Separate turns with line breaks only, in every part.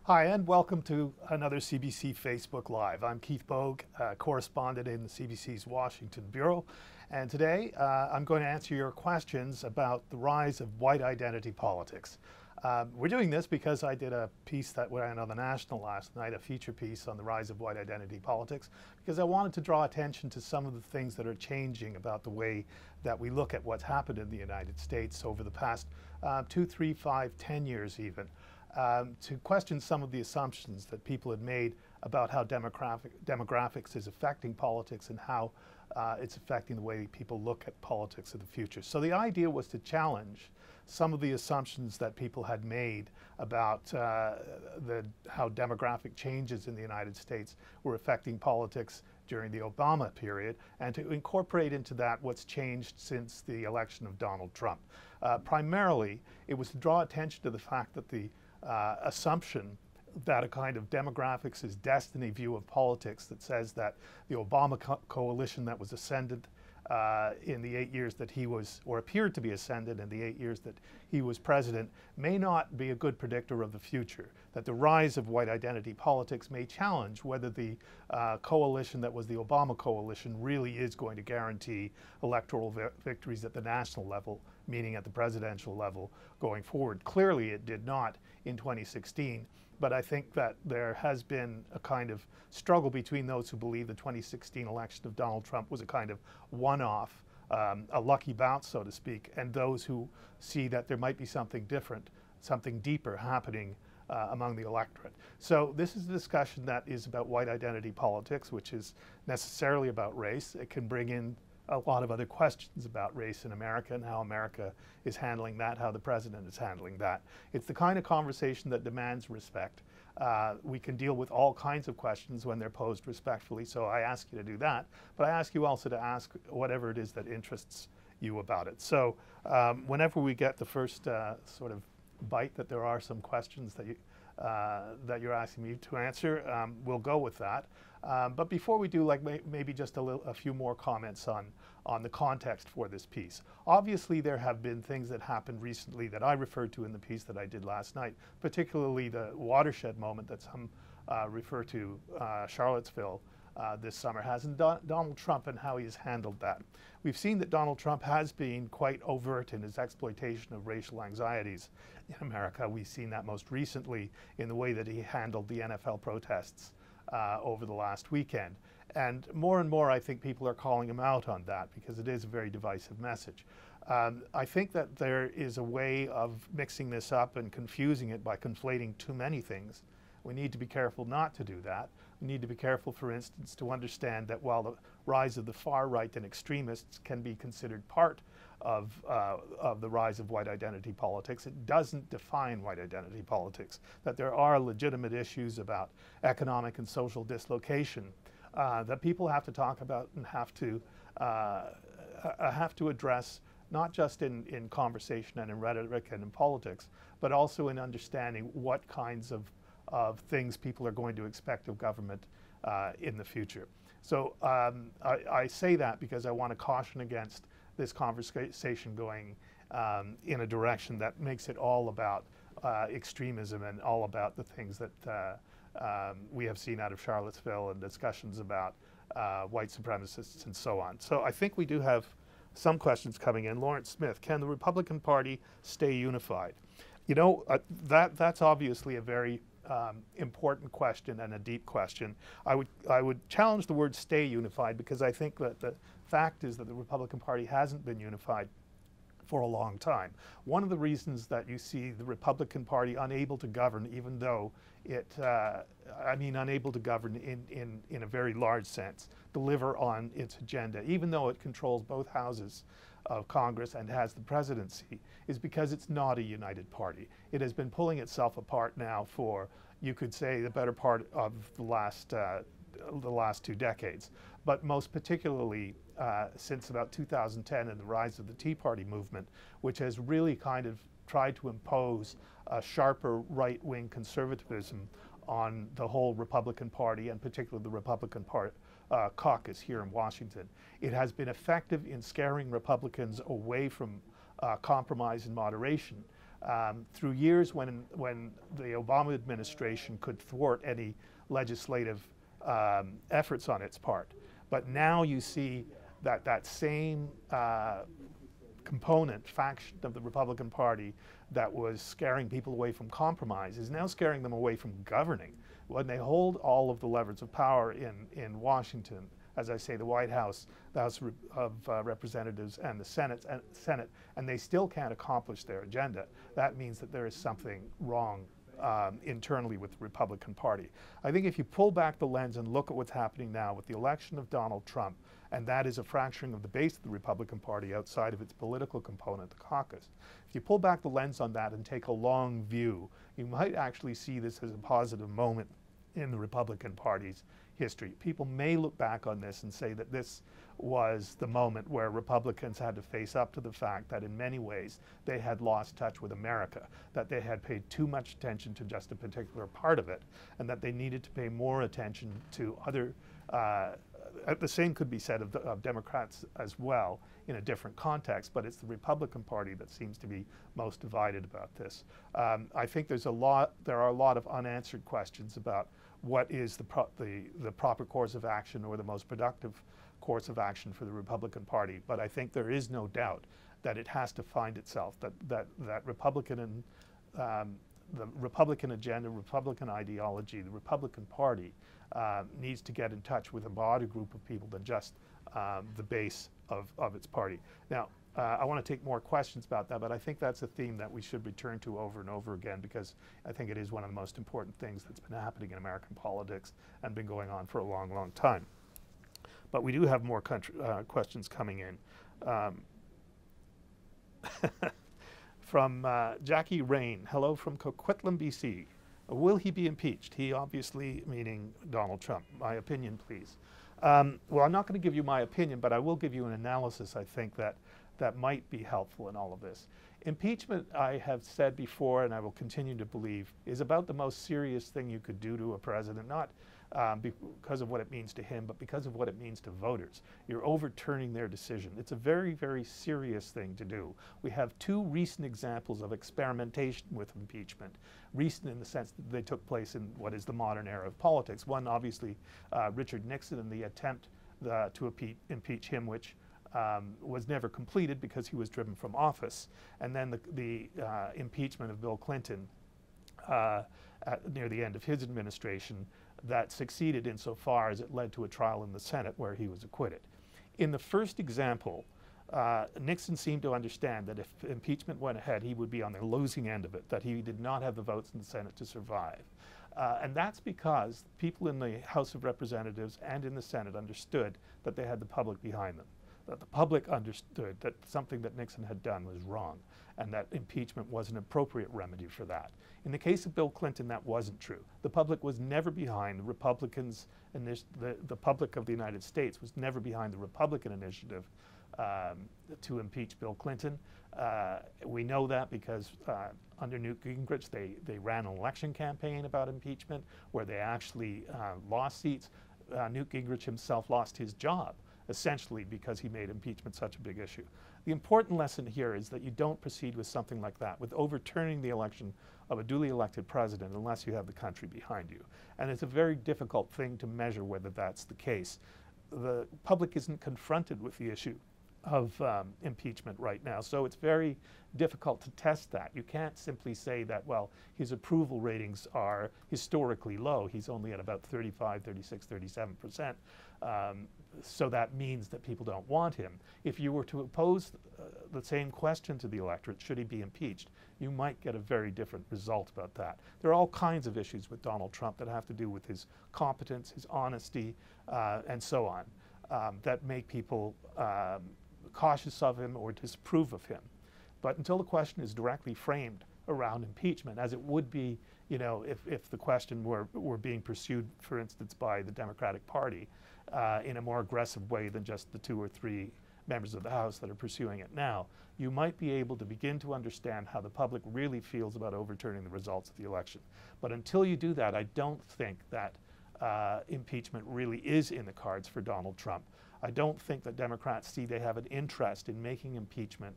Hi, and welcome to another CBC Facebook Live. I'm Keith Boag, correspondent in the CBC's Washington Bureau, and today I'm going to answer your questions about the rise of white identity politics. We're doing this because I did a piece that went on the National last night, a feature piece on the rise of white identity politics, because I wanted to draw attention to some of the things that are changing about the way that we look at what's happened in the United States over the past 2, 3, 5, 10 years even. To question some of the assumptions that people had made about how demographics is affecting politics and how it's affecting the way people look at politics in the future. So the idea was to challenge some of the assumptions that people had made about how demographic changes in the United States were affecting politics during the Obama period, and to incorporate into that what's changed since the election of Donald Trump. Primarily, it was to draw attention to the fact that the assumption that a kind of demographics is destiny view of politics that says that the Obama coalition that was ascended in the 8 years that he was, or appeared to be ascended in the 8 years that he was president, may not be a good predictor of the future. That the rise of white identity politics may challenge whether the coalition that was the Obama coalition really is going to guarantee electoral victories at the national level, meaning at the presidential level going forward. Clearly it did not in 2016, but I think that there has been a kind of struggle between those who believe the 2016 election of Donald Trump was a kind of one-off, a lucky bounce, so to speak, and those who see that there might be something different, something deeper happening among the electorate. So this is a discussion that is about white identity politics, which is necessarily about race. It can bring in a lot of other questions about race in America and how America is handling that, how the president is handling that. It's the kind of conversation that demands respect. We can deal with all kinds of questions when they're posed respectfully, so I ask you to do that, but I ask you also to ask whatever it is that interests you about it. So whenever we get the first sort of bite that there are some questions that you're asking me to answer, we'll go with that. But before we do, maybe just a few more comments on the context for this piece. Obviously, there have been things that happened recently that I referred to in the piece that I did last night, particularly the watershed moment that some refer to, Charlottesville, this summer has, and Donald Trump and how he has handled that. We've seen that Donald Trump has been quite overt in his exploitation of racial anxieties in America. We've seen that most recently in the way that he handled the NFL protests over the last weekend. And more, I think people are calling him out on that because it is a very divisive message. I think that there is a way of mixing this up and confusing it by conflating too many things. We need to be careful not to do that. We need to be careful, for instance, to understand that while the rise of the far right and extremists can be considered part of the rise of white identity politics, it doesn't define white identity politics. That there are legitimate issues about economic and social dislocation that people have to talk about and have to address, not just in conversation and in rhetoric and in politics, but also in understanding what kinds of things people are going to expect of government in the future. So I say that because I want to caution against this conversation going in a direction that makes it all about extremism and all about the things that we have seen out of Charlottesville and discussions about white supremacists and so on. So I think we do have some questions coming in. Lawrence Smith, can the Republican Party stay unified? You know, that's obviously a very important question and a deep question. I would challenge the word stay unified because I think that the fact is that the Republican Party hasn't been unified for a long time. One of the reasons that you see the Republican Party unable to govern, even though it, unable to govern in a very large sense, deliver on its agenda, even though it controls both houses of Congress and has the presidency, is because it's not a united party. It has been pulling itself apart now for, you could say, the better part of the last 2 decades. But most particularly since about 2010 and the rise of the Tea Party movement, which has really kind of tried to impose a sharper right-wing conservatism on the whole Republican Party, and particularly the Republican caucus here in Washington. It has been effective in scaring Republicans away from compromise and moderation through years when the Obama administration could thwart any legislative efforts on its part. But now you see that that same component, faction of the Republican Party that was scaring people away from compromise is now scaring them away from governing. When they hold all of the levers of power in Washington, as I say, the White House, the House of Representatives, and the Senate, and they still can't accomplish their agenda, that means that there is something wrong internally with the Republican Party. I think if you pull back the lens and look at what's happening now with the election of Donald Trump, and that is a fracturing of the base of the Republican Party outside of its political component, the caucus. If you pull back the lens on that and take a long view, you might actually see this as a positive moment in the Republican Party's history. People may look back on this and say that this was the moment where Republicans had to face up to the fact that in many ways they had lost touch with America, that they had paid too much attention to just a particular part of it, and that they needed to pay more attention to other the same could be said of Democrats as well in a different context, but it's the Republican Party that seems to be most divided about this. I think there are a lot of unanswered questions about what is the proper course of action or the most productive course of action for the Republican Party. But I think there is no doubt that it has to find itself, that Republican and the Republican agenda, Republican ideology, the Republican Party needs to get in touch with a broader group of people than just the base of its party. Now, I want to take more questions about that, but I think that's a theme that we should return to over and over again, because I think it is one of the most important things that's been happening in American politics and been going on for a long, long time. But we do have more questions coming in. From Jackie Rain, hello from Coquitlam, BC. Will he be impeached? He obviously meaning Donald Trump. My opinion, please. Well, I'm not going to give you my opinion, but I will give you an analysis, I think, that might be helpful in all of this. Impeachment, I have said before, and I will continue to believe, is about the most serious thing you could do to a president, not because of what it means to him, but because of what it means to voters. You're overturning their decision. It's a very, very serious thing to do. We have two recent examples of experimentation with impeachment. Recent in the sense that they took place in what is the modern era of politics. One, obviously, Richard Nixon and the attempt to impeach him, which was never completed because he was driven from office. And then the impeachment of Bill Clinton near the end of his administration, that succeeded insofar as it led to a trial in the Senate where he was acquitted. In the first example, Nixon seemed to understand that if impeachment went ahead, he would be on the losing end of it, that he did not have the votes in the Senate to survive. And that's because people in the House of Representatives and in the Senate understood that they had the public behind them, that the public understood that something that Nixon had done was wrong, and that impeachment was an appropriate remedy for that. In the case of Bill Clinton, that wasn't true. The public was never behind the Republicans, and the public of the United States was never behind the Republican initiative to impeach Bill Clinton. We know that because under Newt Gingrich, they ran an election campaign about impeachment where they actually lost seats. Newt Gingrich himself lost his job, essentially because he made impeachment such a big issue. The important lesson here is that you don't proceed with something like that, with overturning the election of a duly elected president, unless you have the country behind you. And it's a very difficult thing to measure whether that's the case. The public isn't confronted with the issue of impeachment right now, so it's very difficult to test that. You can't simply say that, well, his approval ratings are historically low. He's only at about 35, 36, 37%. So that means that people don't want him. If you were to pose the same question to the electorate, should he be impeached, you might get a very different result about that. There are all kinds of issues with Donald Trump that have to do with his competence, his honesty, and so on, that make people cautious of him or disapprove of him. But until the question is directly framed around impeachment, as it would be, you know, if the question were being pursued, for instance, by the Democratic Party in a more aggressive way than just the 2 or 3 members of the House that are pursuing it now, you might be able to begin to understand how the public really feels about overturning the results of the election. But until you do that, I don't think that impeachment really is in the cards for Donald Trump. I don't think that Democrats see they have an interest in making impeachment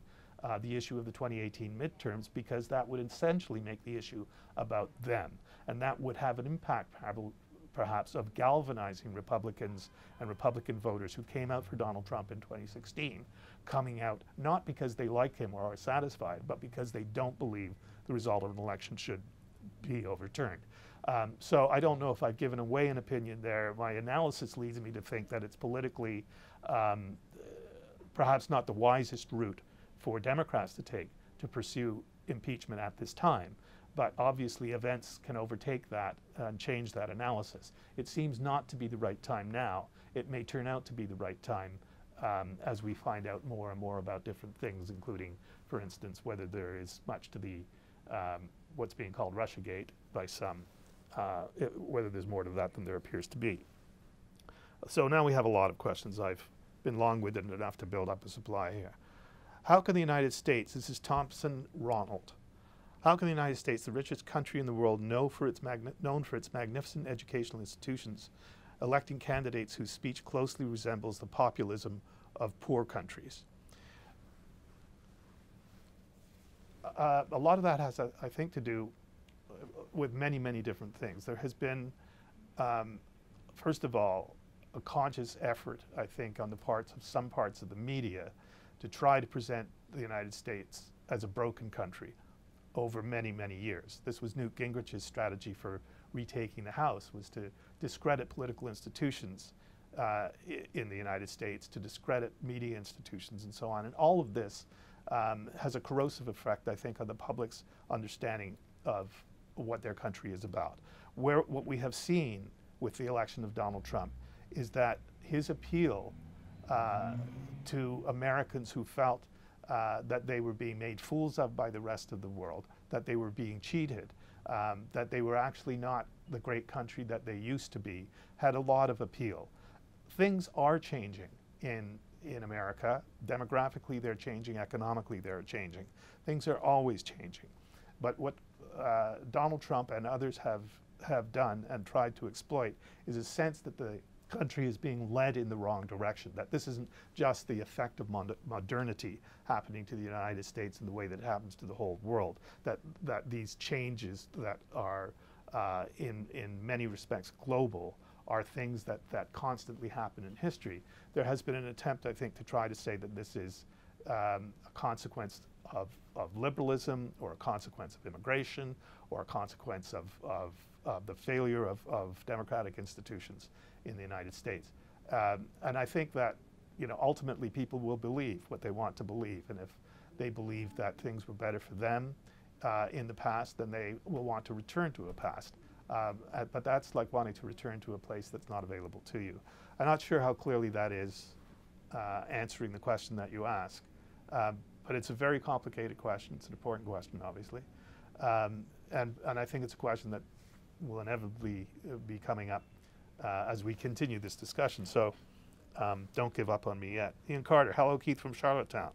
the issue of the 2018 midterms, because that would essentially make the issue about them. And that would have an impact perhaps of galvanizing Republicans and Republican voters who came out for Donald Trump in 2016, coming out not because they like him or are satisfied, but because they don't believe the result of an election should be overturned. So I don't know if I've given away an opinion there. My analysis leads me to think that it's politically perhaps not the wisest route for Democrats to take to pursue impeachment at this time. But obviously events can overtake that and change that analysis. It seems not to be the right time now. It may turn out to be the right time as we find out more and more about different things, including, for instance, whether there is much to the what's being called Russiagate by some, whether there's more to that than there appears to be. So now we have a lot of questions. I've been long-winded enough to build up a supply here. How can the United States, this is Thompson Ronald, how can the United States, the richest country in the world, known for its magnificent educational institutions, electing candidates whose speech closely resembles the populism of poor countries? A lot of that has, I think, to do with many, many different things. There has been, first of all, a conscious effort, I think, on the parts of some parts of the media to try to present the United States as a broken country over many, many years. This was Newt Gingrich's strategy for retaking the House, was to discredit political institutions in the United States, to discredit media institutions and so on. And all of this has a corrosive effect, I think, on the public's understanding of what their country is about. What we have seen with the election of Donald Trump is that his appeal to Americans who felt that they were being made fools of by the rest of the world, that they were being cheated, that they were actually not the great country that they used to be, had a lot of appeal. Things are changing in America. Demographically, they're changing. Economically, they're changing. Things are always changing. But what Donald Trump and others have done and tried to exploit is a sense that the country is being led in the wrong direction, that this isn't just the effect of modernity happening to the United States in the way that it happens to the whole world, that these changes that are in many respects global are things that constantly happen in history. There has been an attempt, I think, to try to say that this is a consequence of liberalism, or a consequence of immigration, or a consequence of the failure of democratic institutions in the United States. And I think that, ultimately people will believe what they want to believe. And if they believe that things were better for them in the past, then they will want to return to a past. But that's like wanting to return to a place that's not available to you. I'm not sure how clearly that is answering the question that you ask. But it's a very complicated question. It's an important question, obviously. And I think it's a question that will inevitably be coming up as we continue this discussion. So don't give up on me yet. Ian Carter, hello, Keith from Charlottetown.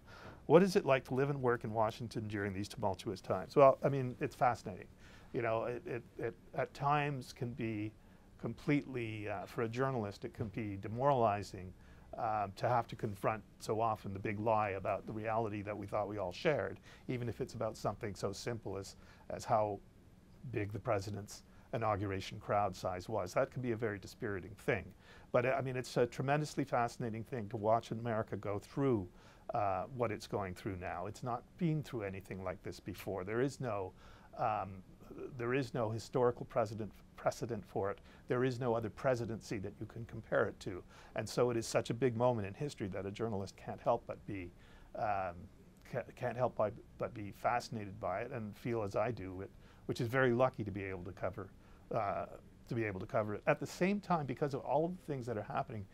What is it like to live and work in Washington during these tumultuous times? Well, I mean, it's fascinating. It at times can be completely, for a journalist, it can be demoralizing to have to confront so often the big lie about the reality that we thought we all shared, even if it's about something so simple as how big the president's inauguration crowd size was. That can be a very dispiriting thing. But I mean, it's a tremendously fascinating thing to watch America go through what it's going through now. It's not been through anything like this before. There is no historical precedent for it. There is no other presidency that you can compare it to. And so it is such a big moment in history that a journalist can't help but be fascinated by it and feel as I do, which is very lucky to be able to cover it. At the same time, because of all of the things that are happening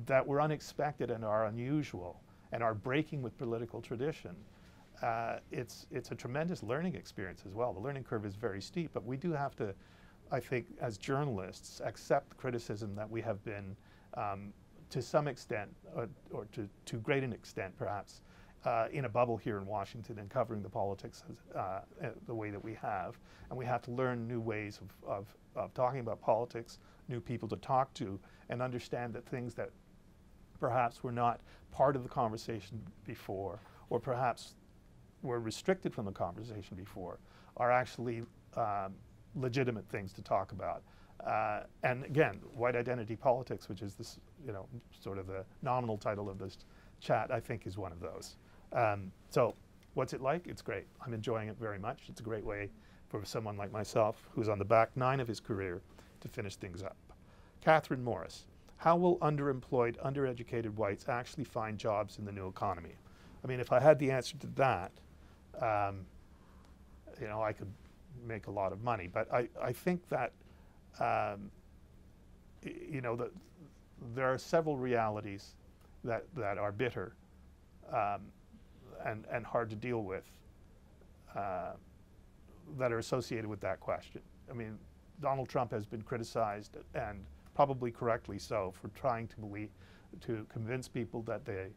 that were unexpected and are unusual and are breaking with political tradition, it's a tremendous learning experience as well. The learning curve is very steep, but we do have to, I think, as journalists, accept the criticism that we have been, to some extent, or to great an extent perhaps, in a bubble here in Washington and covering the politics the way that we have. And we have to learn new ways of talking about politics, new people to talk to, and understand that things that perhaps were not part of the conversation before, or perhaps were restricted from the conversation before, are actually legitimate things to talk about. And again, white identity politics, which is this, sort of the nominal title of this chat, I think is one of those. So what's it like? It's great. I'm enjoying it very much. It's a great way for someone like myself, who's on the back nine of his career, to finish things up. Catherine Morris, how will underemployed, undereducated whites actually find jobs in the new economy? I mean, if I had the answer to that, I could make a lot of money. But I think that, that there are several realities that are bitter and hard to deal with that are associated with that question. I mean, Donald Trump has been criticized, and probably correctly so, for trying to convince people that the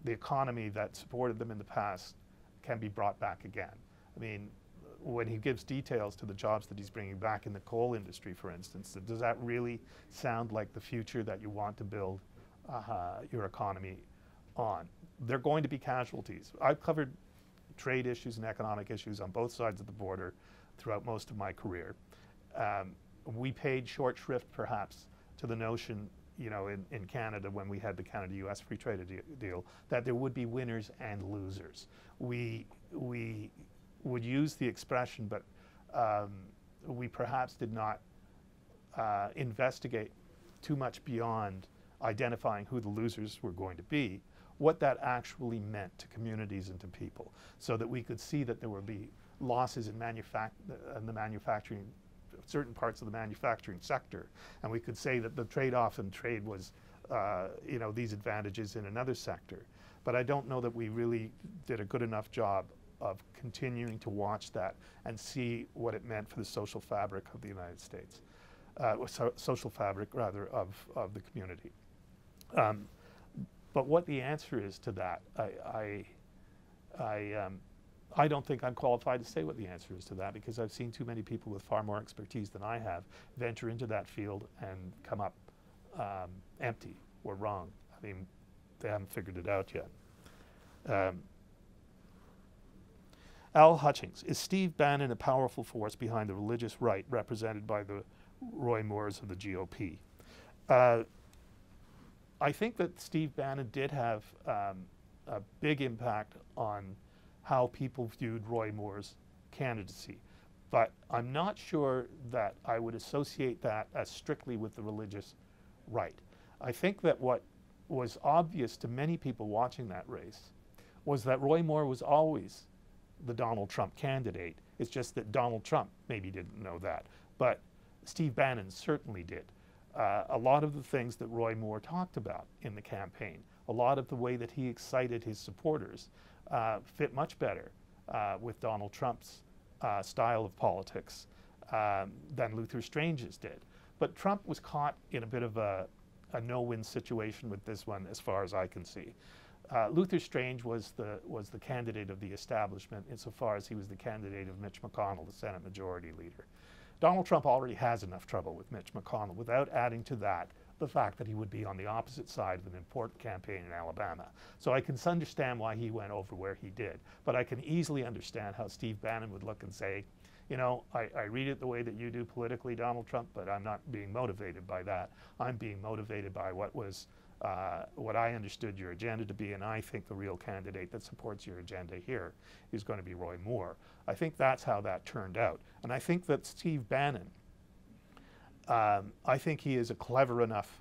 economy that supported them in the past can be brought back again. I mean, when he gives details to the jobs that he's bringing back in the coal industry, for instance, does that really sound like the future that you want to build your economy on? They're going to be casualties. I've covered trade issues and economic issues on both sides of the border throughout most of my career. We paid short shrift, perhaps, to the notion, in Canada, when we had the Canada-US free trade deal, that there would be winners and losers. We would use the expression, but we perhaps did not investigate too much beyond identifying who the losers were going to be, what that actually meant to communities and to people, so that we could see that there would be losses in the manufacturing, certain parts of the manufacturing sector, and we could say that the trade-off in trade was, these advantages in another sector. But I don't know that we really did a good enough job of continuing to watch that and see what it meant for the social fabric of the United States, social fabric, rather, of the community. But what the answer is to that, I don't think I'm qualified to say what the answer is to that, because I've seen too many people with far more expertise than I have venture into that field and come up empty or wrong. I mean, they haven't figured it out yet. Al Hutchings, is Steve Bannon a powerful force behind the religious right represented by the Roy Moores of the GOP? I think that Steve Bannon did have a big impact on how people viewed Roy Moore's candidacy, but I'm not sure that I would associate that as strictly with the religious right. I think that what was obvious to many people watching that race was that Roy Moore was always the Donald Trump candidate. It's just that Donald Trump maybe didn't know that, but Steve Bannon certainly did. A lot of the things that Roy Moore talked about in the campaign, a lot of the way that he excited his supporters, fit much better with Donald Trump's style of politics than Luther Strange's did. But Trump was caught in a bit of a no-win situation with this one, as far as I can see. Luther Strange was the candidate of the establishment insofar as he was the candidate of Mitch McConnell, the Senate Majority Leader. Donald Trump already has enough trouble with Mitch McConnell without adding to that the fact that he would be on the opposite side of an important campaign in Alabama. So I can understand why he went over where he did, but I can easily understand how Steve Bannon would look and say, I read it the way that you do politically, Donald Trump, but I'm not being motivated by that. I'm being motivated by what I understood your agenda to be, and I think the real candidate that supports your agenda here is going to be Roy Moore. I think that's how that turned out. And I think that Steve Bannon, I think he is a clever enough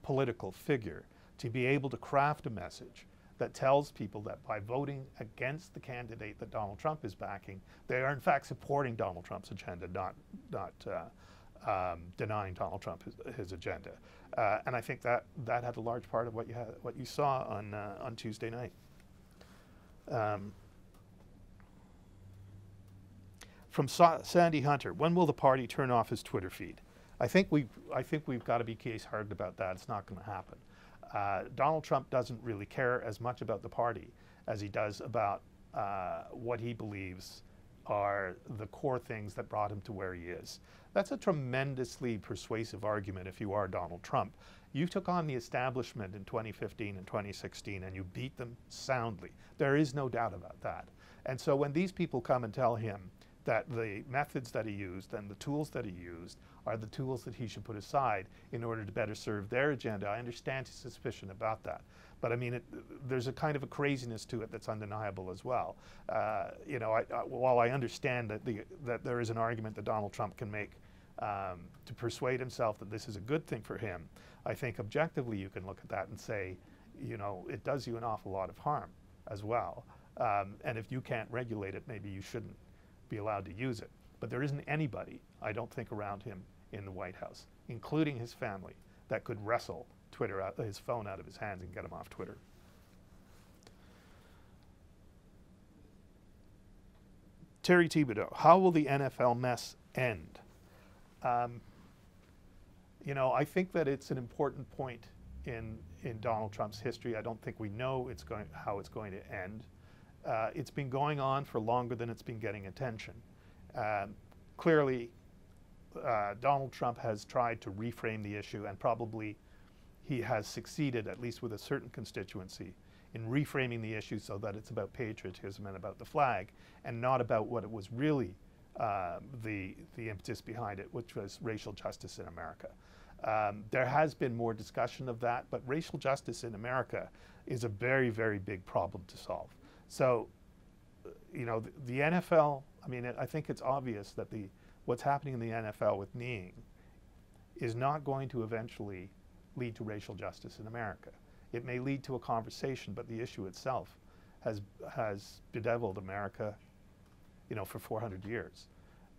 political figure to be able to craft a message that tells people that by voting against the candidate that Donald Trump is backing, they are in fact supporting Donald Trump's agenda, not denying Donald Trump his agenda. And I think that had a large part of what you saw on Tuesday night. From Sandy Hunter, when will the party turn off his Twitter feed? I think we've got to be case-hardened about that. It's not going to happen. Donald Trump doesn't really care as much about the party as he does about what he believes are the core things that brought him to where he is. That's a tremendously persuasive argument if you are Donald Trump. You took on the establishment in 2015 and 2016 and you beat them soundly. There is no doubt about that. And so when these people come and tell him that the methods that he used and the tools that he used are the tools that he should put aside in order to better serve their agenda, I understand his suspicion about that. But I mean, there's a kind of a craziness to it that's undeniable as well. You know, while I understand that there is an argument that Donald Trump can make to persuade himself that this is a good thing for him, I think objectively you can look at that and say, you know, it does you an awful lot of harm as well. And if you can't regulate it, maybe you shouldn't be allowed to use it. But there isn't anybody, I don't think, around him in the White House, including his family, that could wrestle Twitter out, his phone out of his hands and get him off Twitter. Terry Thibodeau, how will the NFL mess end? You know, I think that it's an important point in Donald Trump's history. I don't think we know how it's going to end. It's been going on for longer than it's been getting attention. Clearly, Donald Trump has tried to reframe the issue, and probably he has succeeded, at least with a certain constituency, in reframing the issue so that it's about patriotism and about the flag, and not about what it was really the impetus behind it, which was racial justice in America. There has been more discussion of that, but racial justice in America is a very, very big problem to solve. So, you know, the NFL, I mean, I think it's obvious that what's happening in the NFL with kneeing is not going to eventually lead to racial justice in America. It may lead to a conversation, but the issue itself has bedeviled America, you know, for 400 years.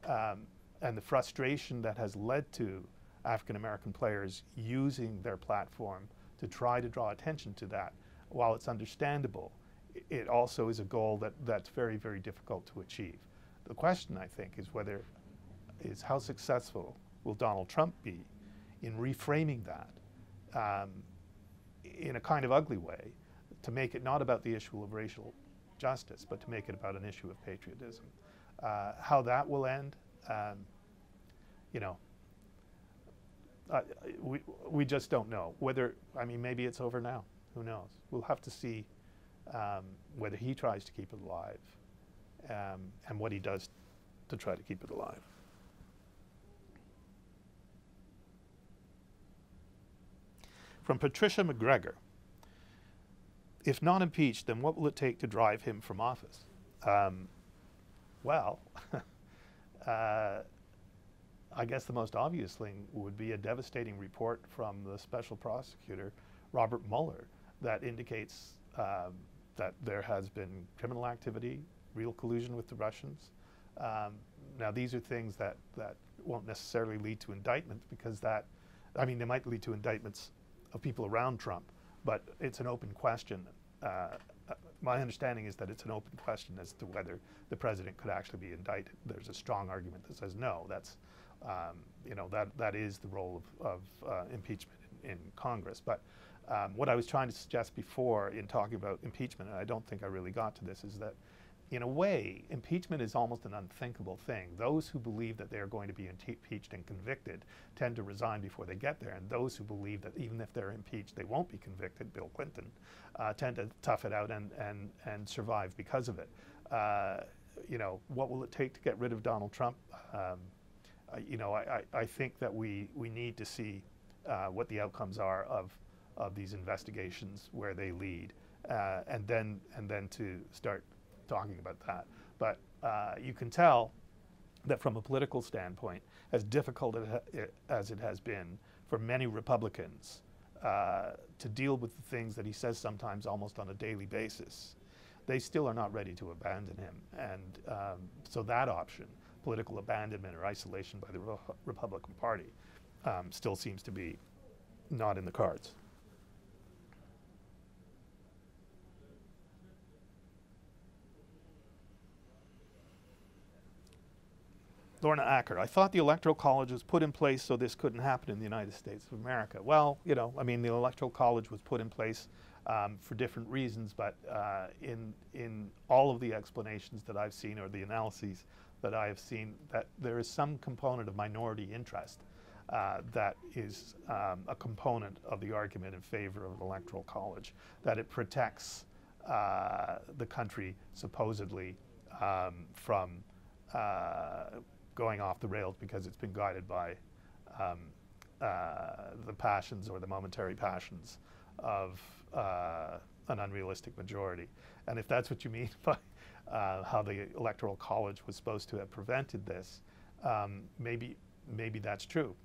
And the frustration that has led to African American players using their platform to try to draw attention to that, while it's understandable, it also is a goal that's very, very difficult to achieve. The question, I think, is how successful will Donald Trump be in reframing that in a kind of ugly way, to make it not about the issue of racial justice, but to make it about an issue of patriotism. How that will end, you know, we just don't know. Whether, I mean, maybe it's over now. Who knows? We'll have to see whether he tries to keep it alive and what he does to try to keep it alive. From Patricia McGregor, if not impeached, then what will it take to drive him from office? Well, I guess the most obvious thing would be a devastating report from the special prosecutor, Robert Mueller, that indicates that there has been criminal activity, real collusion with the Russians. Now, these are things that won't necessarily lead to indictment, because I mean, they might lead to indictments of people around Trump, but it's an open question. My understanding is that it's an open question as to whether the president could actually be indicted. There's a strong argument that says no. That's, you know, that is the role of impeachment in Congress. But what I was trying to suggest before in talking about impeachment, and I don't think I really got to this, is that in a way, impeachment is almost an unthinkable thing. Those who believe that they are going to be impeached and convicted tend to resign before they get there, and those who believe that even if they're impeached, they won't be convicted, Bill Clinton, tend to tough it out and survive because of it. You know, what will it take to get rid of Donald Trump? You know, I think that we need to see what the outcomes are of these investigations, where they lead, and then to start talking about that. But you can tell that from a political standpoint, as difficult as it has been for many Republicans to deal with the things that he says sometimes almost on a daily basis, they still are not ready to abandon him. And so that option, political abandonment or isolation by the Republican Party, still seems to be not in the cards. Lorna Acker, I thought the Electoral College was put in place so this couldn't happen in the United States of America. Well, you know, I mean, the Electoral College was put in place for different reasons, but in all of the explanations that I've seen, or the analyses that I have seen, that there is some component of minority interest that is a component of the argument in favor of an Electoral College, that it protects the country supposedly from going off the rails because it's been guided by the passions or the momentary passions of an unrealistic majority. And if that's what you mean by how the Electoral College was supposed to have prevented this, maybe that's true.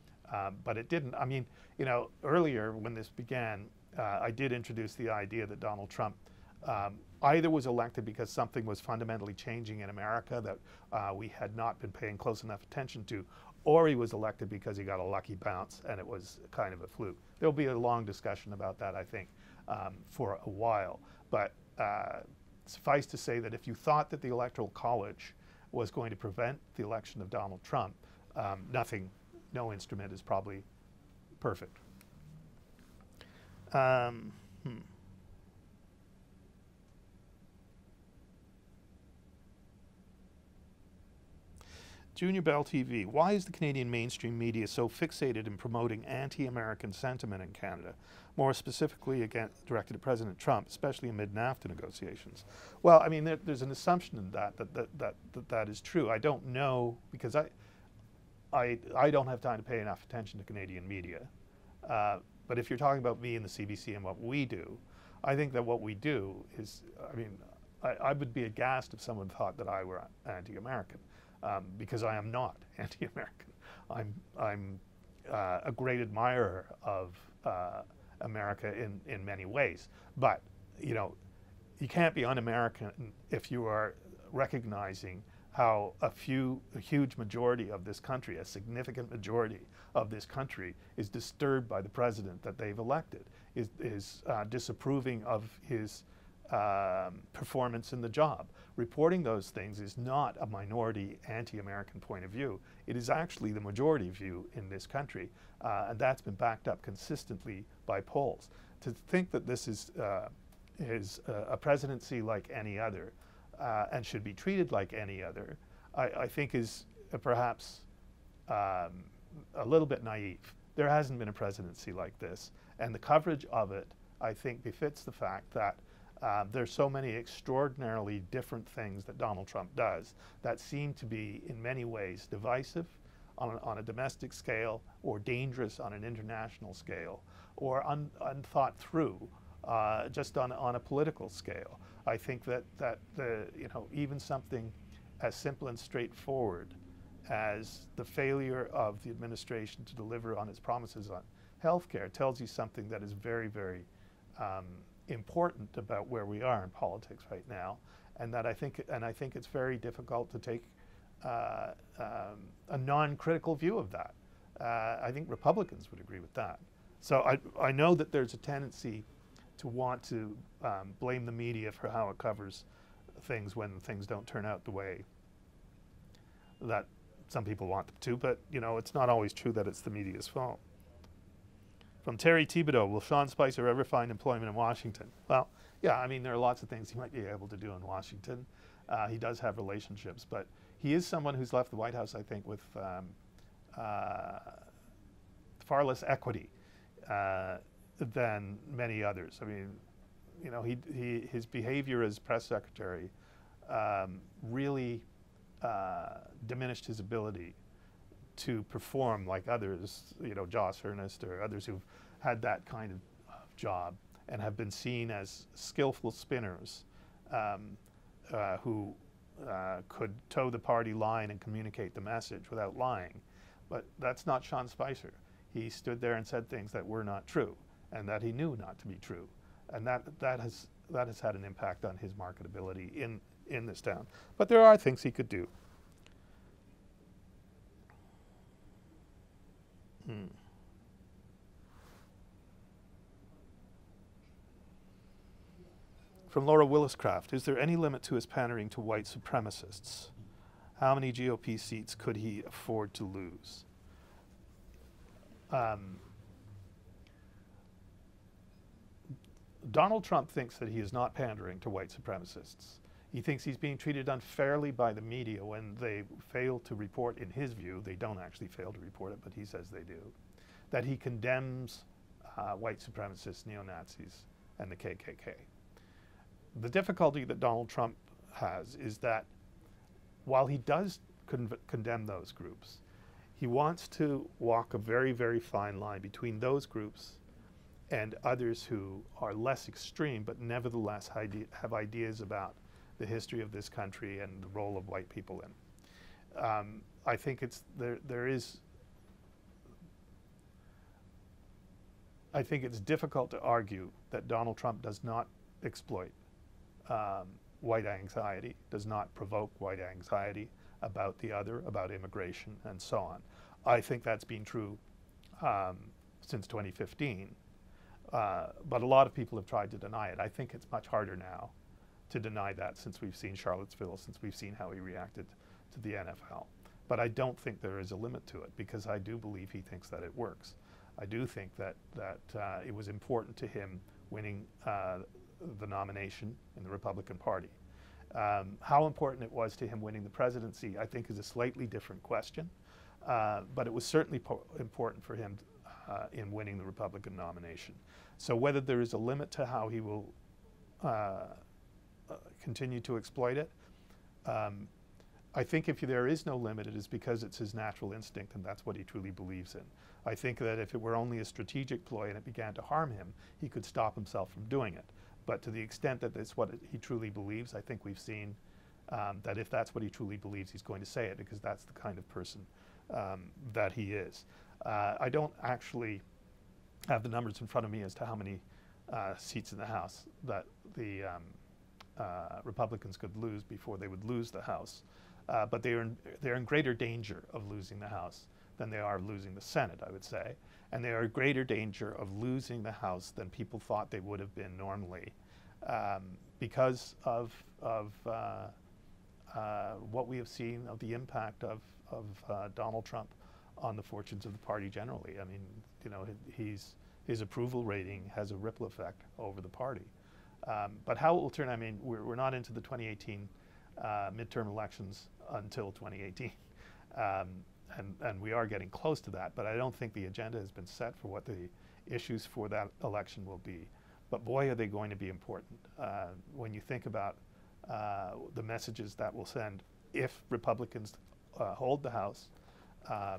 But it didn't. I mean, you know, earlier when this began, I did introduce the idea that Donald Trump either was elected because something was fundamentally changing in America that we had not been paying close enough attention to, or he was elected because he got a lucky bounce and it was kind of a fluke. There'll be a long discussion about that, I think, for a while. But suffice to say that if you thought that the Electoral College was going to prevent the election of Donald Trump, no instrument is probably perfect. Junior Bell TV, why is the Canadian mainstream media so fixated in promoting anti-American sentiment in Canada, more specifically directed at President Trump, especially amid NAFTA negotiations? Well, I mean, there's an assumption in that is true. I don't know, because I don't have time to pay enough attention to Canadian media. But if you're talking about me and the CBC and what we do, I think that what we do is, I mean, I would be aghast if someone thought that I were anti-American. Because I am not anti-American. I'm a great admirer of America in many ways. But, you know, you can't be un-American if you are recognizing how a huge majority of this country, a significant majority of this country, is disturbed by the president that they've elected, is disapproving of his performance in the job. Reporting those things is not a minority anti-American point of view. It is actually the majority view in this country, and that's been backed up consistently by polls. To think that this is a presidency like any other and should be treated like any other, I think is perhaps a little bit naive. There hasn't been a presidency like this, and the coverage of it, I think, befits the fact that there's so many extraordinarily different things that Donald Trump does that seem to be in many ways divisive on a domestic scale, or dangerous on an international scale, or unthought through just on a political scale. I think that you know, even something as simple and straightforward as the failure of the administration to deliver on its promises on healthcare tells you something that is very, very important about where we are in politics right now, and that I think it's very difficult to take a non-critical view of that. I think Republicans would agree with that. So I know that there's a tendency to want to blame the media for how it covers things when things don't turn out the way that some people want them to, but you know, it's not always true that it's the media's fault. From Terry Thibodeau, will Sean Spicer ever find employment in Washington? Well, yeah, I mean, there are lots of things he might be able to do in Washington. He does have relationships, but he is someone who's left the White House, I think, with far less equity than many others. I mean, you know, his behavior as press secretary really diminished his ability to perform like others, you know, Joss Earnest or others who've had that kind of job and have been seen as skillful spinners who could toe the party line and communicate the message without lying. But that's not Sean Spicer. He stood there and said things that were not true and that he knew not to be true. And that has had an impact on his marketability in this town. But there are things he could do. From Laura Williscraft, is there any limit to his pandering to white supremacists? How many GOP seats could he afford to lose? Donald Trump thinks that he is not pandering to white supremacists. He thinks he's being treated unfairly by the media when they fail to report, in his view, they don't actually fail to report it, but he says they do, that he condemns white supremacists, neo-Nazis, and the KKK. The difficulty that Donald Trump has is that while he does condemn those groups, he wants to walk a very, very fine line between those groups and others who are less extreme but nevertheless have ideas about the history of this country and the role of white people in. I think I think it's difficult to argue that Donald Trump does not exploit white anxiety, does not provoke white anxiety about the other, about immigration, and so on. I think that's been true since 2015, but a lot of people have tried to deny it. I think it's much harder now to deny that since we've seen Charlottesville, since we've seen how he reacted to the NFL. But I don't think there is a limit to it, because I do believe he thinks that it works. I do think that it was important to him winning the nomination in the Republican Party. How important it was to him winning the presidency, I think, is a slightly different question. But it was certainly important for him in winning the Republican nomination. So whether there is a limit to how he will continue to exploit it, I think if there is no limit, it is because it's his natural instinct and that's what he truly believes in. I think that if it were only a strategic ploy and it began to harm him, he could stop himself from doing it. But to the extent that it's what he truly believes, I think we've seen that if that's what he truly believes, he's going to say it, because that's the kind of person that he is. I don't actually have the numbers in front of me as to how many seats in the House that the Republicans could lose before they would lose the House. But they're in greater danger of losing the House than they are of losing the Senate, I would say. And they are in greater danger of losing the House than people thought they would have been normally, because of what we have seen of the impact of Donald Trump on the fortunes of the party generally. I mean, you know, his approval rating has a ripple effect over the party. But how it will turn, I mean, we're not into the 2018 midterm elections until 2018. And we are getting close to that, but I don't think the agenda has been set for what the issues for that election will be. But boy, are they going to be important. When you think about the messages that will send if Republicans hold the House, I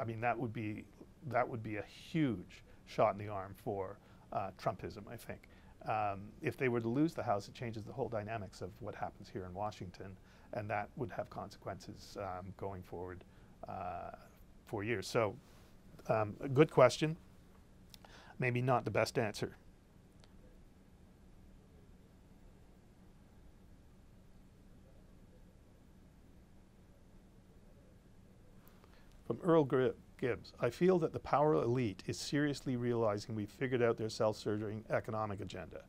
mean, that would be a huge shot in the arm for Trumpism, I think. If they were to lose the House, it changes the whole dynamics of what happens here in Washington, and that would have consequences going forward for years. So, a good question, maybe not the best answer. From Earl Gibbs, I feel that the power elite is seriously realizing we've figured out their self-serving economic agenda.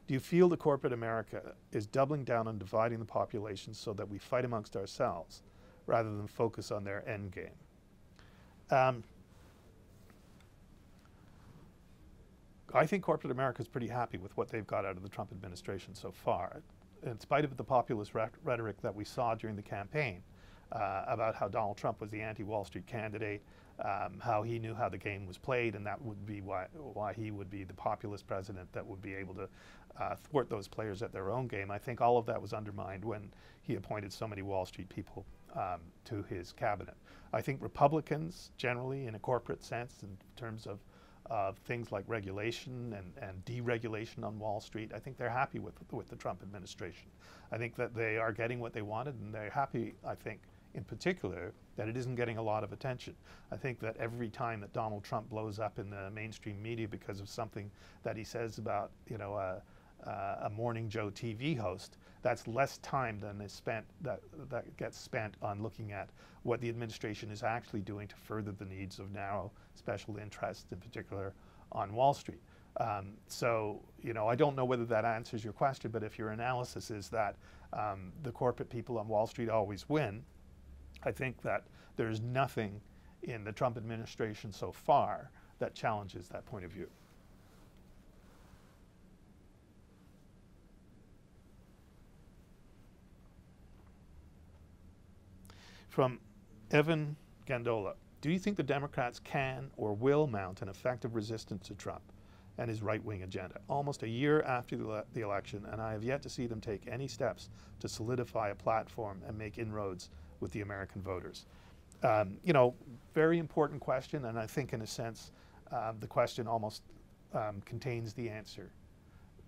Do you feel the corporate America is doubling down on dividing the population so that we fight amongst ourselves rather than focus on their end game? I think corporate America is pretty happy with what they've got out of the Trump administration so far. In spite of the populist rhetoric that we saw during the campaign, about how Donald Trump was the anti-Wall Street candidate, how he knew how the game was played, and that would be why he would be the populist president that would be able to thwart those players at their own game. I think all of that was undermined when he appointed so many Wall Street people to his cabinet. I think Republicans generally, in a corporate sense, in terms of things like regulation and deregulation on Wall Street, I think they're happy with the Trump administration. I think that they are getting what they wanted, and they're happy, I think, in particular, that it isn't getting a lot of attention. I think that every time that Donald Trump blows up in the mainstream media because of something that he says about, you know, a Morning Joe TV host, that's less time than is spent that gets spent on looking at what the administration is actually doing to further the needs of narrow special interests, in particular on Wall Street. So, you know, I don't know whether that answers your question, but if your analysis is that the corporate people on Wall Street always win, I think that there's nothing in the Trump administration so far that challenges that point of view. From Evan Gandola, do you think the Democrats can or will mount an effective resistance to Trump and his right-wing agenda? Almost a year after the election, and I have yet to see them take any steps to solidify a platform and make inroads with the American voters. You know, very important question, and I think in a sense the question almost contains the answer.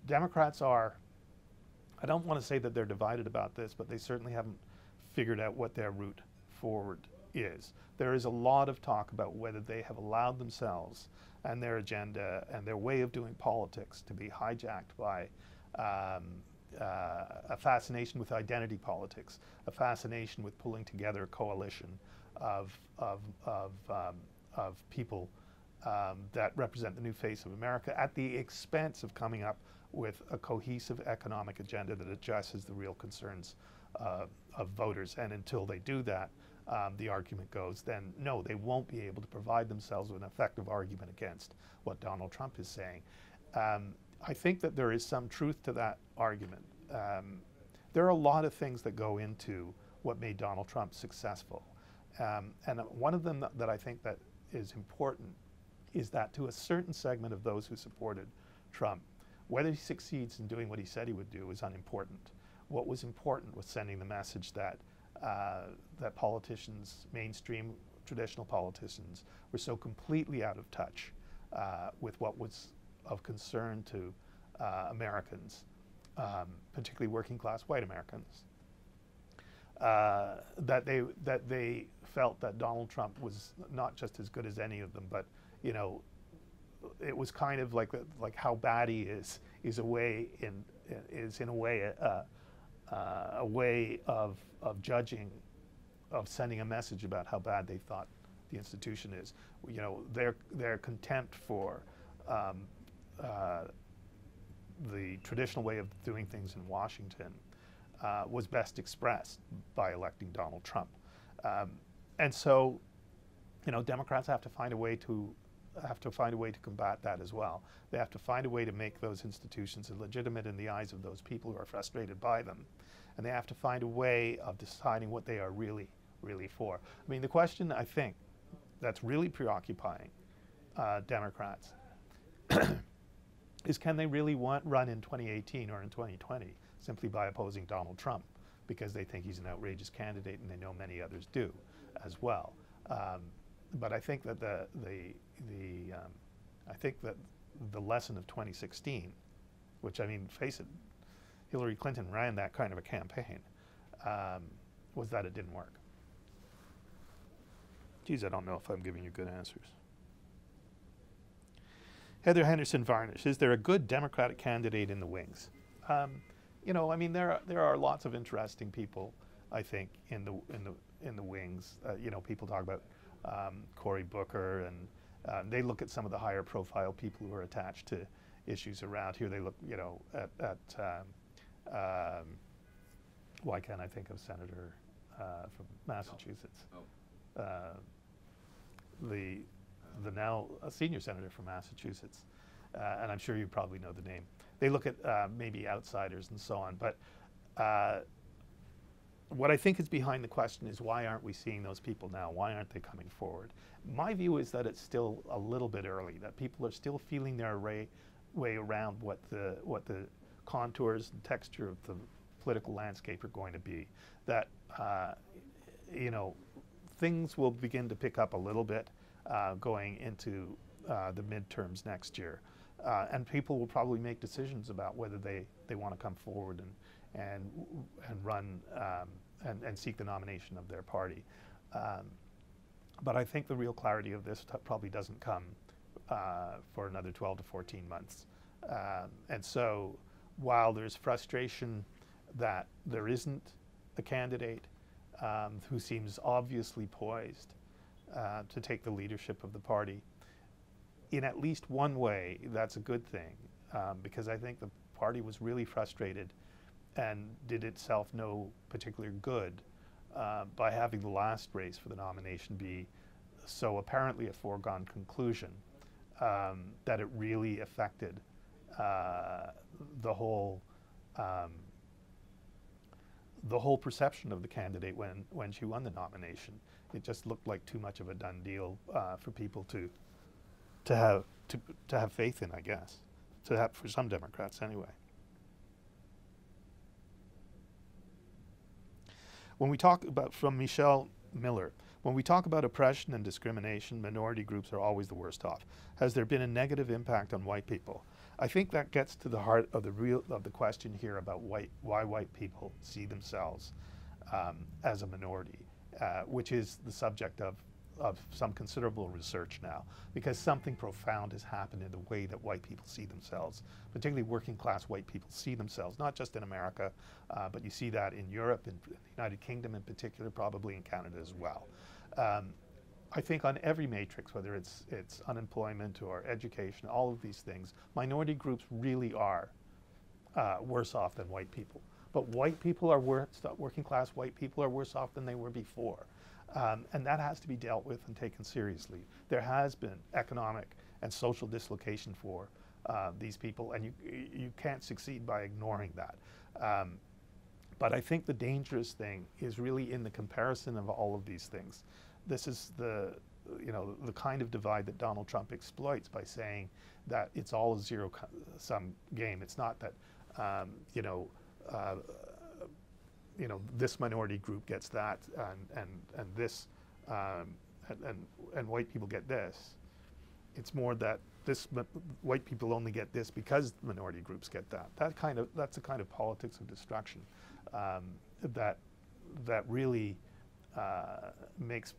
Democrats are, I don't want to say that they're divided about this, but they certainly haven't figured out what their route forward is. There is a lot of talk about whether they have allowed themselves and their agenda and their way of doing politics to be hijacked by a fascination with identity politics, a fascination with pulling together a coalition of people that represent the new face of America at the expense of coming up with a cohesive economic agenda that addresses the real concerns of voters. And until they do that, the argument goes, then no, they won't be able to provide themselves with an effective argument against what Donald Trump is saying. I think that there is some truth to that argument. There are a lot of things that go into what made Donald Trump successful. And one of them that I think that is important is that to a certain segment of those who supported Trump, whether he succeeds in doing what he said he would do is unimportant. What was important was sending the message that that politicians, mainstream traditional politicians, were so completely out of touch with what was of concern to Americans, particularly working class white Americans, that they felt that Donald Trump was not just as good as any of them, but you know, it was kind of like how bad he is a way in a way a way of judging, of sending a message about how bad they thought the institution is. You know, their contempt for the traditional way of doing things in Washington was best expressed by electing Donald Trump. And so, you know, Democrats have to find a way to combat that as well. They have to find a way to make those institutions legitimate in the eyes of those people who are frustrated by them. And they have to find a way of deciding what they are really for. I mean, the question, I think, that's really preoccupying Democrats is, can they really run in 2018 or in 2020 simply by opposing Donald Trump because they think he's an outrageous candidate, and they know many others do as well. But I think that I think that the lesson of 2016, which, I mean, face it, Hillary Clinton ran that kind of a campaign, was that it didn't work. Geez, I don't know if I'm giving you good answers. Heather Henderson Varnish, is there a good Democratic candidate in the wings? You know, I mean, there are lots of interesting people, I think, in the wings. You know, people talk about Cory Booker, and they look at some of the higher profile people who are attached to issues around here. They look, you know, at why can't I think of Senator from Massachusetts? The now a senior senator from Massachusetts, and I'm sure you probably know the name. They look at maybe outsiders and so on, but what I think is behind the question is, why aren't we seeing those people now? Why aren't they coming forward? My view is that it's still a little bit early, that people are still feeling their way around what the contours and texture of the political landscape are going to be. That you know, things will begin to pick up a little bit going into the midterms next year, and people will probably make decisions about whether they want to come forward and run and seek the nomination of their party. But I think the real clarity of this probably doesn't come for another 12 to 14 months. And so while there's frustration that there isn't a candidate who seems obviously poised to take the leadership of the party, in at least one way, that's a good thing, because I think the party was really frustrated and did itself no particular good by having the last race for the nomination be so apparently a foregone conclusion that it really affected the whole perception of the candidate when she won the nomination. It just looked like too much of a done deal for people to have faith in, I guess, for some Democrats anyway. When we talk about, from Michelle Miller, when we talk about oppression and discrimination, minority groups are always the worst off. Has there been a negative impact on white people? I think that gets to the heart of the question here about why white people see themselves as a minority, which is the subject of some considerable research now, because something profound has happened in the way that white people see themselves, particularly working class white people see themselves, not just in America, but you see that in Europe, in the United Kingdom in particular, probably in Canada as well. I think on every matrix, whether it's unemployment or education, all of these things, minority groups really are worse off than white people. But white people are working class white people are worse off than they were before. And that has to be dealt with and taken seriously. There has been economic and social dislocation for these people, and you can't succeed by ignoring that. But I think the dangerous thing is really in the comparison of all of these things. This is the kind of divide that Donald Trump exploits by saying that it's all a zero-sum game. It's not that this minority group gets that, and this, and white people get this. It's more that white people only get this because minority groups get that. That's the kind of politics of destruction that really makes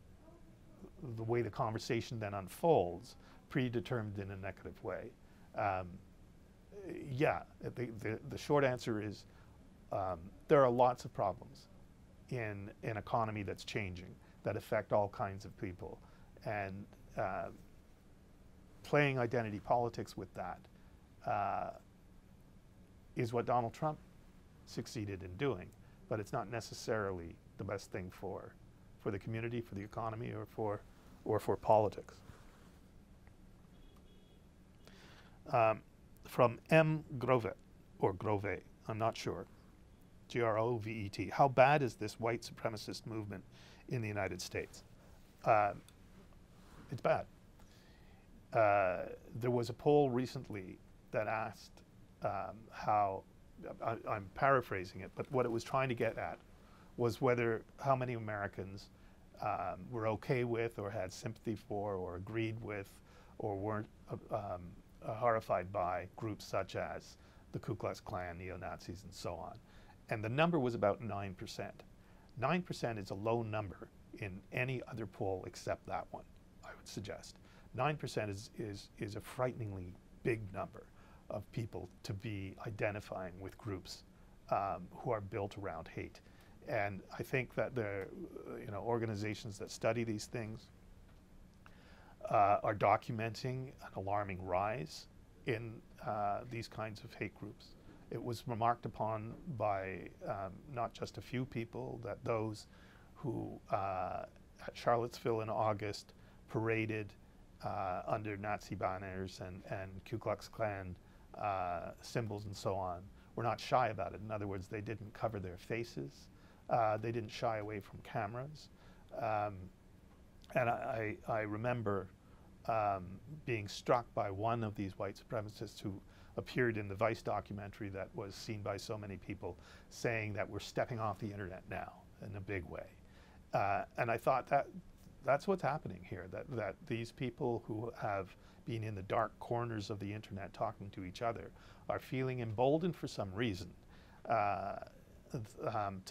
the way the conversation then unfolds predetermined in a negative way. Yeah, the short answer is there are lots of problems in an economy that's changing that affect all kinds of people, and playing identity politics with that is what Donald Trump succeeded in doing, but it's not necessarily the best thing for the community, for the economy, or for politics. From M. Grovet, or Grove, I'm not sure, G-R-O-V-E-T. How bad is this white supremacist movement in the United States? It's bad. There was a poll recently that asked how, I'm paraphrasing it, but what it was trying to get at was how many Americans were okay with or had sympathy for or agreed with or weren't horrified by groups such as the Ku Klux Klan, neo-Nazis, and so on. And the number was about 9%. 9% is a low number in any other poll except that one, I would suggest. 9% is a frighteningly big number of people to be identifying with groups who are built around hate. And I think that the organizations that study these things are documenting an alarming rise in these kinds of hate groups. It was remarked upon by not just a few people that those who at Charlottesville in August paraded under Nazi banners and Ku Klux Klan symbols and so on were not shy about it. In other words, they didn't cover their faces. They didn't shy away from cameras. And I remember being struck by one of these white supremacists who appeared in the Vice documentary that was seen by so many people, saying that we're stepping off the internet now in a big way. And I thought that's what's happening here, that these people who have been in the dark corners of the internet talking to each other are feeling emboldened for some reason to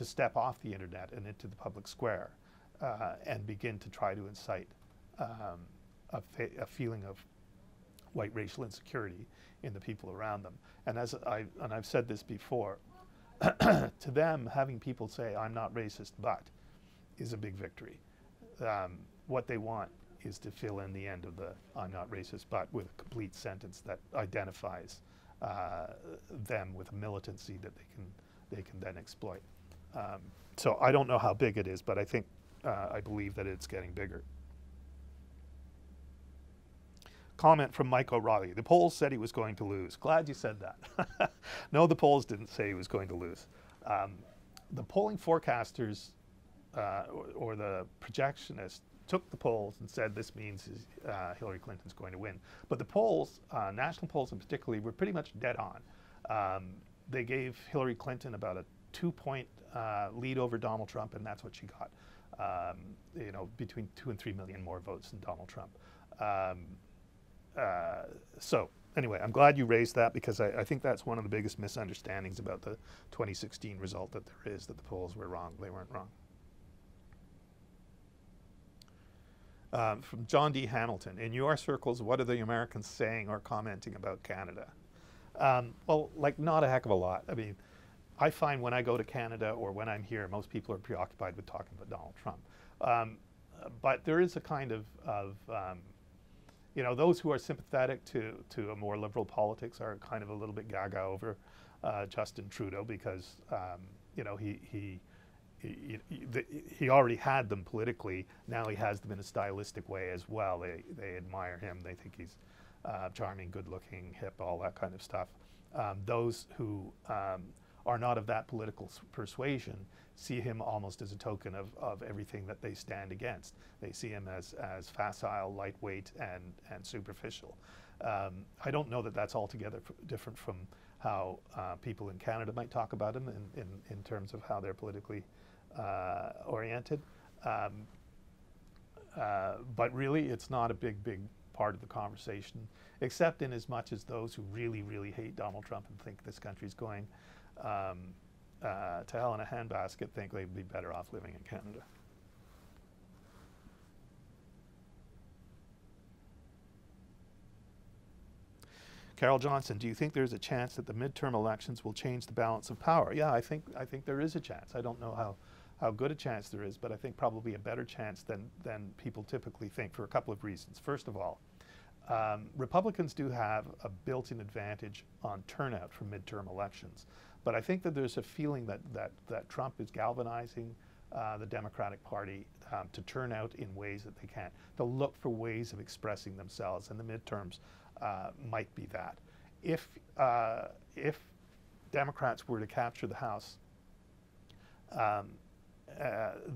step off the internet and into the public square and begin to try to incite a feeling of white racial insecurity in the people around them. And I've said this before, to them, having people say, "I'm not racist, but," is a big victory. What they want is to fill in the end of the "I'm not racist, but" with a complete sentence that identifies them with a militancy that they can then exploit. So I don't know how big it is, but I think I believe that it's getting bigger. Comment from Mike O'Reilly. The polls said he was going to lose. Glad you said that. No, the polls didn't say he was going to lose. The polling forecasters or the projectionists took the polls and said this means Hillary Clinton's going to win. But the polls, national polls in particular, were pretty much dead on. They gave Hillary Clinton about a 2-point lead over Donald Trump, and that's what she got. You know, between 2 and 3 million more votes than Donald Trump. So anyway, I'm glad you raised that, because I think that's one of the biggest misunderstandings about the 2016 result that there is, that the polls were wrong. They weren't wrong. From John D. Hamilton, in your circles, what are the Americans saying or commenting about Canada? Well, like, not a heck of a lot. I mean, I find when I go to Canada or when I'm here, most people are preoccupied with talking about Donald Trump. But there is a kind of you know, those who are sympathetic to a more liberal politics are kind of a little bit gaga over Justin Trudeau, because you know, he already had them politically. Now he has them in a stylistic way as well. They admire him. They think he's charming, good-looking, hip, all that kind of stuff. Those who are not of that political persuasion see him almost as a token of everything that they stand against. They see him as facile, lightweight, and superficial. I don't know that that's altogether different from how people in Canada might talk about him in terms of how they're politically oriented. But really, it's not a big part of the conversation, except in as much as those who really, really hate Donald Trump and think this country's going to hell in a handbasket think they'd be better off living in Canada. Carol Johnson, do you think there's a chance that the midterm elections will change the balance of power? Yeah, I think there is a chance. I don't know how good a chance there is, but I think probably a better chance than people typically think, for a couple of reasons. First of all, Republicans do have a built-in advantage on turnout for midterm elections. But I think that there's a feeling that Trump is galvanizing the Democratic Party to turn out in ways that they can, to look for ways of expressing themselves, and the midterms might be that. If Democrats were to capture the House,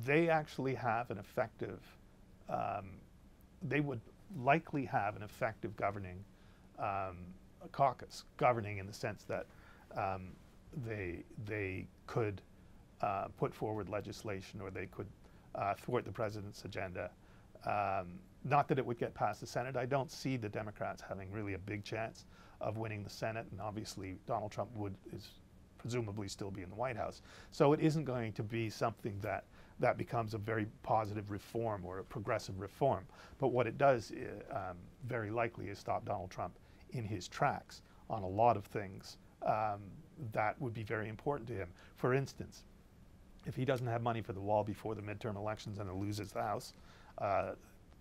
they actually have an effective, they would likely have an effective governing caucus, governing in the sense that they could put forward legislation, or they could thwart the president's agenda. Not that it would get past the Senate. I don't see the Democrats having really a big chance of winning the Senate, and obviously Donald Trump is presumably still be in the White House. So it isn't going to be something that becomes a very positive reform or a progressive reform. But what it does very likely is stop Donald Trump in his tracks on a lot of things that would be very important to him. For instance, if he doesn't have money for the wall before the midterm elections and loses the House,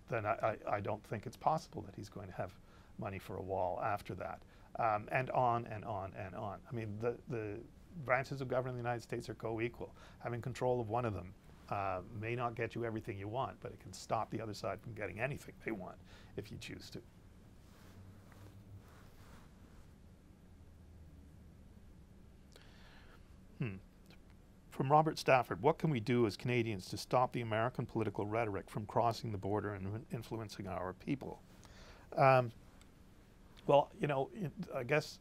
then I don't think it's possible that he's going to have money for a wall after that. And on and on and on. I mean, the branches of government in the United States are co-equal. Having control of one of them may not get you everything you want, but it can stop the other side from getting anything they want if you choose to. From Robert Stafford, what can we do as Canadians to stop the American political rhetoric from crossing the border and influencing our people? Well, you know, I guess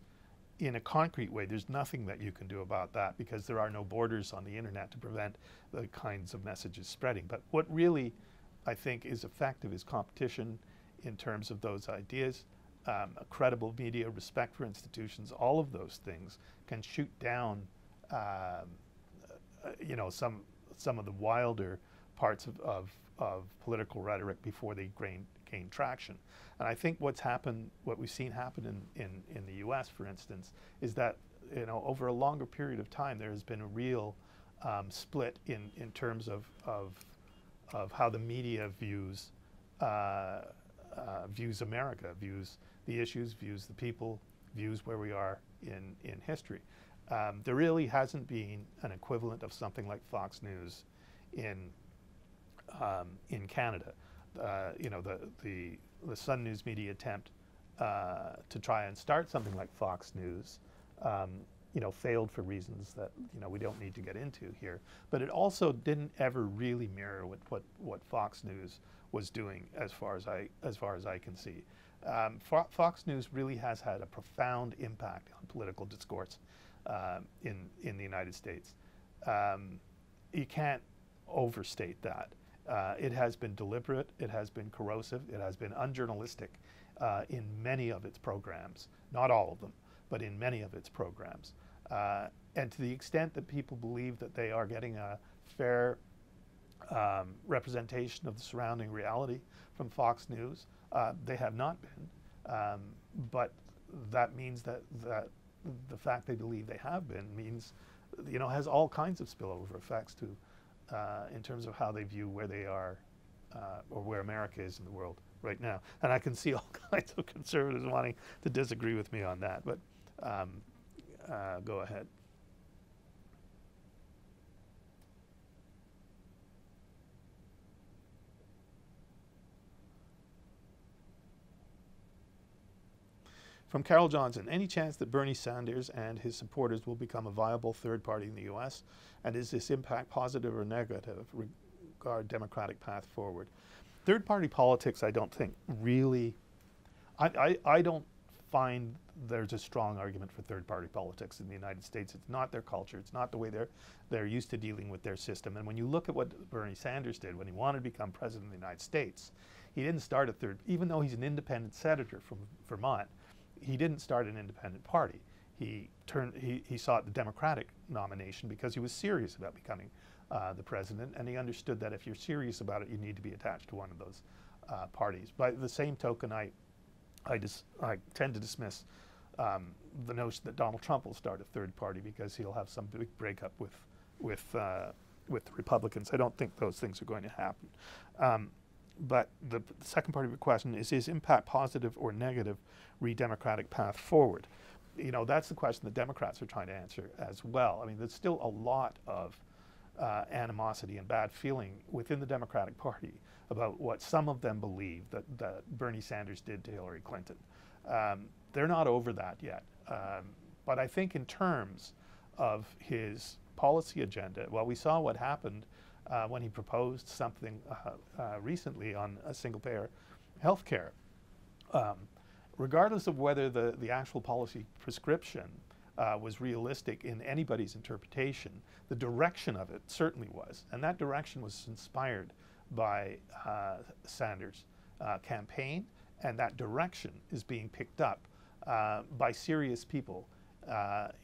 in a concrete way, there's nothing that you can do about that, because there are no borders on the internet to prevent the kinds of messages spreading. But what really, I think, is effective is competition in terms of those ideas, a credible media, respect for institutions. All of those things can shoot down you know, some of the wilder parts of political rhetoric before they gain traction. And I think what we've seen happen in the U.S., for instance, is that, you know, over a longer period of time, there has been a real split in terms of how the media views views America, views the issues, views the people, views where we are in history. There really hasn't been an equivalent of something like Fox News in Canada. You know, the Sun News Media attempt to try and start something like Fox News, you know, failed for reasons that, you know, we don't need to get into here. But it also didn't ever really mirror what Fox News was doing, as far as I can see. Fox News really has had a profound impact on political discourse in the United States. You can't overstate that. It has been deliberate, it has been corrosive, it has been unjournalistic in many of its programs, not all of them, but in many of its programs. And to the extent that people believe that they are getting a fair representation of the surrounding reality from Fox News, they have not been. But that means that the fact they believe they have been means, you know, has all kinds of spillover effects to, in terms of how they view where they are or where America is in the world right now. And I can see all kinds of conservatives wanting to disagree with me on that, but go ahead. From Carol Johnson, any chance that Bernie Sanders and his supporters will become a viable third party in the U.S.? And is this impact positive or negative regard Democratic path forward? Third party politics, I don't think really, I don't find there's a strong argument for third party politics in the United States. It's not their culture. It's not the way they're used to dealing with their system. And when you look at what Bernie Sanders did when he wanted to become president of the United States, he didn't start a third, even though he's an independent senator from Vermont, he didn't start an independent party. He sought the Democratic nomination because he was serious about becoming the president, and he understood that if you're serious about it, you need to be attached to one of those parties. By the same token, I tend to dismiss the notion that Donald Trump will start a third party because he'll have some big breakup with the Republicans. I don't think those things are going to happen. But the second part of your question is impact positive or negative re-democratic path forward? You know, that's the question the Democrats are trying to answer as well. I mean, there's still a lot of animosity and bad feeling within the Democratic Party about what some of them believe that Bernie Sanders did to Hillary Clinton. They're not over that yet. But I think in terms of his policy agenda, well, we saw what happened when he proposed something recently on a single-payer health care. Regardless of whether the actual policy prescription was realistic in anybody's interpretation, the direction of it certainly was. And that direction was inspired by Sanders' campaign, and that direction is being picked up by serious people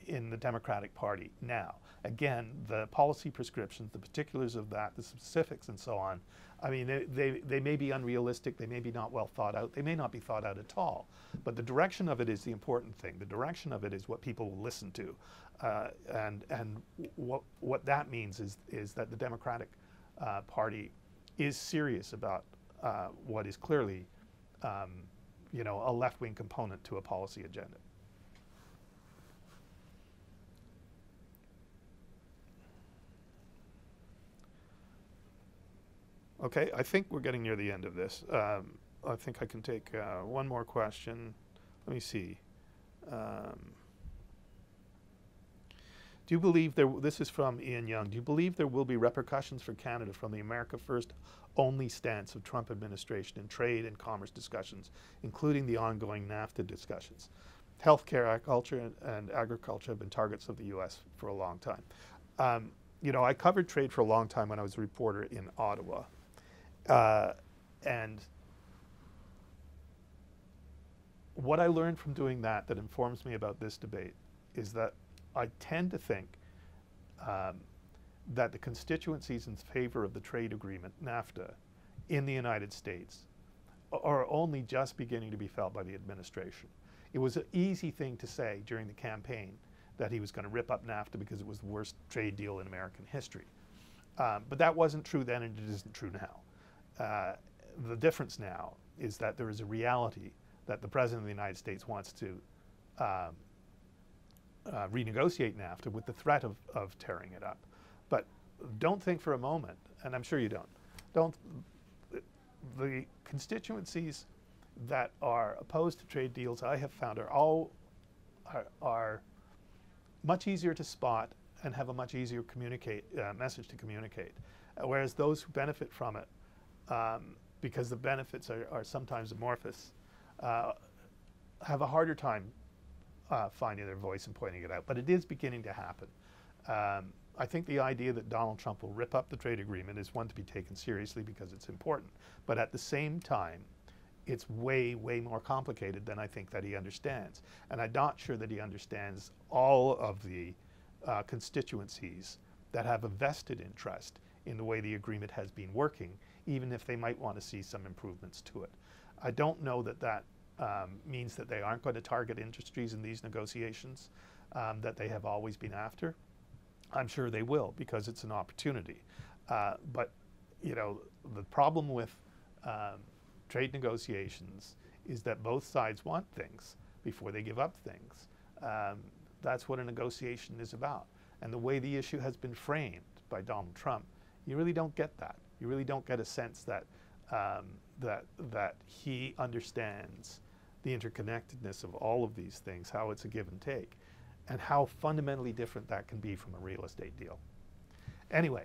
in the Democratic Party now. Again, the policy prescriptions, the particulars of that, the specifics and so on, I mean, they may be unrealistic, they may be not well thought out, they may not be thought out at all. But the direction of it is the important thing. The direction of it is what people will listen to. And what that means is that the Democratic Party is serious about what is clearly, you know, a left-wing component to a policy agenda. Okay, I think we're getting near the end of this. I think I can take one more question. Let me see. Do you believe this is from Ian Young, do you believe there will be repercussions for Canada from the America First only stance of Trump administration in trade and commerce discussions, including the ongoing NAFTA discussions? Healthcare, agriculture, and agriculture have been targets of the U.S. for a long time. You know, I covered trade for a long time when I was a reporter in Ottawa. And what I learned from doing that informs me about this debate is that I tend to think that the constituencies in favor of the trade agreement, NAFTA, in the United States are only just beginning to be felt by the administration. It was an easy thing to say during the campaign that he was going to rip up NAFTA because it was the worst trade deal in American history. But that wasn't true then, and it isn't true now. the difference now is that there is a reality that the President of the United States wants to renegotiate NAFTA with the threat of tearing it up. But don't think for a moment, and I'm sure you don't, the constituencies that are opposed to trade deals I have found are much easier to spot and have a much easier message to communicate. Whereas those who benefit from it, because the benefits are sometimes amorphous, have a harder time finding their voice and pointing it out. But it is beginning to happen. I think the idea that Donald Trump will rip up the trade agreement is one to be taken seriously because it's important. But at the same time, it's way, way more complicated than I think that he understands. And I'm not sure that he understands all of the constituencies that have a vested interest in the way the agreement has been working, even if they might want to see some improvements to it. I don't know that that means that they aren't going to target industries in these negotiations that they have always been after. I'm sure they will because it's an opportunity. But you know, the problem with trade negotiations is that both sides want things before they give up things. That's what a negotiation is about. And the way the issue has been framed by Donald Trump, you really don't get that. You really don't get a sense that that he understands the interconnectedness of all of these things, how it's a give and take, and how fundamentally different that can be from a real estate deal. Anyway,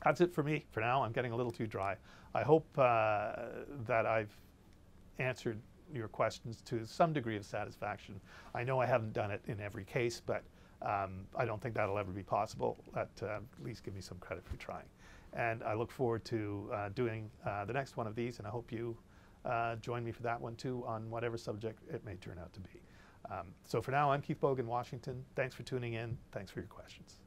that's it for me for now. I'm getting a little too dry. I hope that I've answered your questions to some degree of satisfaction. I know I haven't done it in every case, but I don't think that'll ever be possible. At least give me some credit for trying. And I look forward to doing the next one of these, and I hope you join me for that one too, on whatever subject it may turn out to be. So for now, I'm Keith Boag in Washington. Thanks for tuning in. Thanks for your questions.